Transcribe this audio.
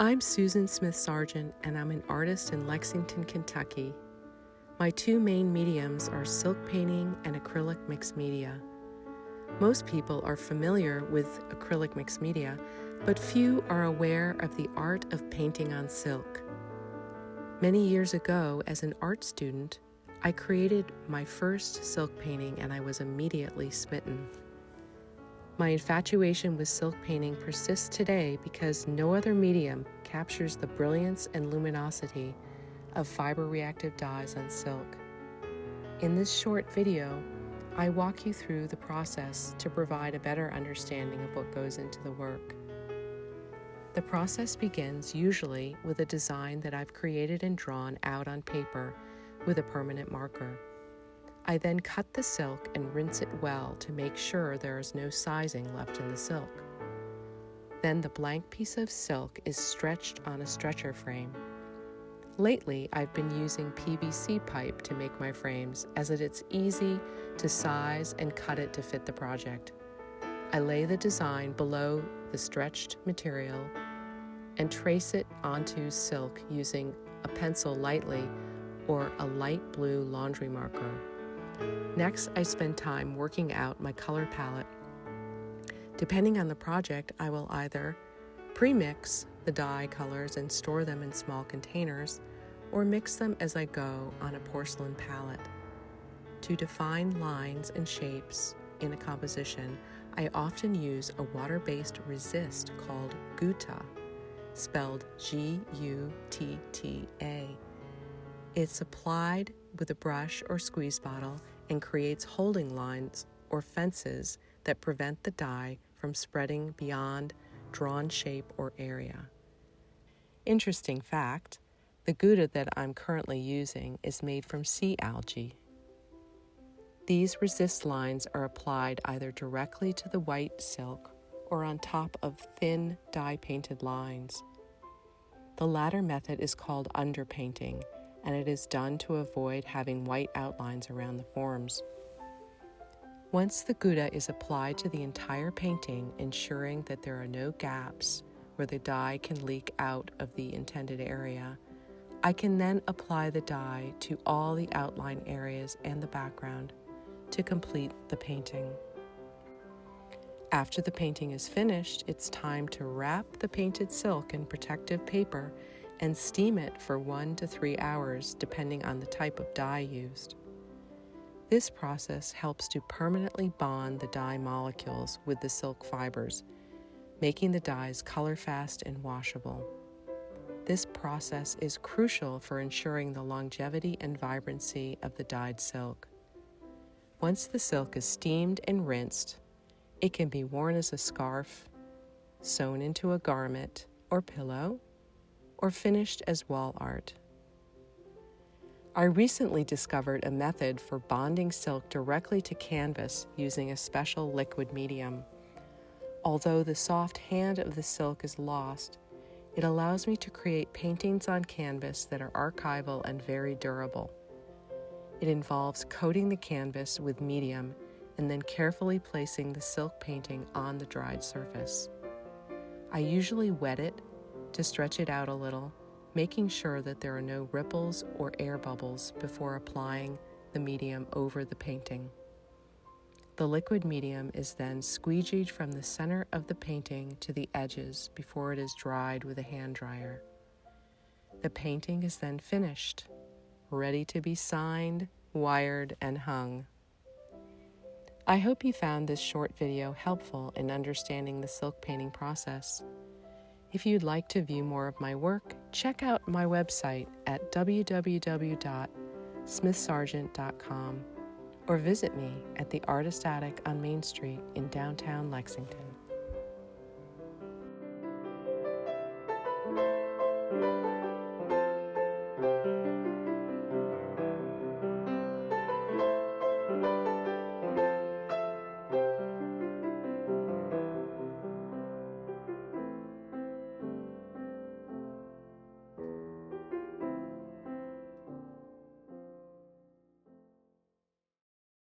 I'm Susan Smith-Sargent, and I'm an artist in Lexington, Kentucky. My two main mediums are silk painting and acrylic mixed media. Most people are familiar with acrylic mixed media, but few are aware of the art of painting on silk. Many years ago, as an art student, I created my first silk painting and I was immediately smitten. My infatuation with silk painting persists today because no other medium captures the brilliance and luminosity of fiber-reactive dyes on silk. In this short video, I walk you through the process to provide a better understanding of what goes into the work. The process begins usually with a design that I've created and drawn out on paper with a permanent marker. I then cut the silk and rinse it well to make sure there is no sizing left in the silk. Then the blank piece of silk is stretched on a stretcher frame. Lately, I've been using PVC pipe to make my frames as it's easy to size and cut it to fit the project. I lay the design below the stretched material and trace it onto silk using a pencil lightly or a light blue laundry marker. Next, I spend time working out my color palette. Depending on the project, I will either pre-mix the dye colors and store them in small containers, or mix them as I go on a porcelain palette. To define lines and shapes in a composition, I often use a water-based resist called Gutta, spelled G-U-T-T-A. It's applied with a brush or squeeze bottle and creates holding lines or fences that prevent the dye from spreading beyond drawn shape or area. Interesting fact, the Gouda that I'm currently using is made from sea algae. These resist lines are applied either directly to the white silk or on top of thin dye-painted lines. The latter method is called underpainting, and it is done to avoid having white outlines around the forms. Once the Gouda is applied to the entire painting, ensuring that there are no gaps where the dye can leak out of the intended area, I can then apply the dye to all the outline areas and the background to complete the painting. After the painting is finished, it's time to wrap the painted silk in protective paper and steam it for 1 to 3 hours, depending on the type of dye used. This process helps to permanently bond the dye molecules with the silk fibers, making the dyes color-fast and washable. This process is crucial for ensuring the longevity and vibrancy of the dyed silk. Once the silk is steamed and rinsed, it can be worn as a scarf, sewn into a garment or pillow, or finished as wall art. I recently discovered a method for bonding silk directly to canvas using a special liquid medium. Although the soft hand of the silk is lost, it allows me to create paintings on canvas that are archival and very durable. It involves coating the canvas with medium and then carefully placing the silk painting on the dried surface. I usually wet it to stretch it out a little, making sure that there are no ripples or air bubbles before applying the medium over the painting. The liquid medium is then squeegeed from the center of the painting to the edges before it is dried with a hand dryer. The painting is then finished, ready to be signed, wired, and hung. I hope you found this short video helpful in understanding the silk painting process. If you'd like to view more of my work, check out my website at www.smithsargent.com or visit me at the Artist Attic on Main Street in downtown Lexington.